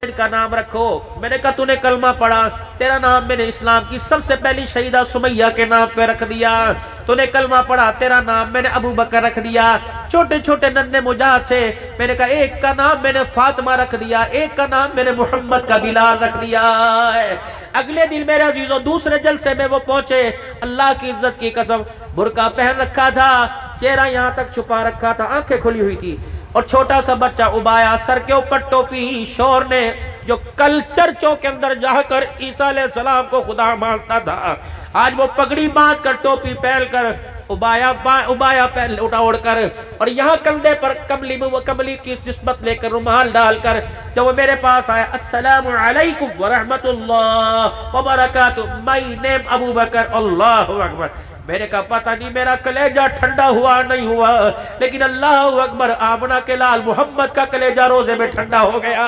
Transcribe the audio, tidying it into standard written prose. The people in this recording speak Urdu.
کا نام رکھو۔ میں نے کہا تو نے کلمہ پڑھا، تیرا نام میں نے اسلام کی سب سے پہلی شہیدہ سمیہ کے نام پہ رکھ دیا۔ تو نے کلمہ پڑھا، تیرا نام میں نے ابو بکر رکھ دیا۔ چھوٹے چھوٹے ننھے مجاہد تھے، میں نے کہا ایک کا نام میں نے فاطمہ رکھ دیا، ایک کا نام میں نے محمد کا بلال رکھ دیا۔ اگلے دن میرے عزیزوں دوسرے جلسے میں وہ پہنچے، اللہ کی عزت کی قسم برقع پہن رکھا تھا، چہرہ یہاں تک چھپا رکھا تھا، آنکھیں کھلی ہوئی تھی، اور چھوٹا سا بچہ ابایا، سر کے اوپر ٹوپی۔ شور نے جو کل چرچوں کے اندر جا کر عیسیٰ علیہ السلام کو خدا مانتا تھا، آج وہ پگڑی باندھ کر ٹوپی پہن کر ابایا پہن اٹھا اڑ کر، اور یہاں کندھے پر کملی کی نسبت لے کر رومال ڈال کر جب وہ میرے پاس آیا، السلام علیکم ورحمت اللہ وبرکاتہ، مائی نیم ابو بکر، اللہ اکبر۔ میں نے کہا پتہ نہیں میرا کلیجہ ٹھنڈا ہوا نہیں ہوا، لیکن اللہ اکبر، آمنہ کے لال محمد کا کلیجہ روزے میں ٹھنڈا ہو گیا۔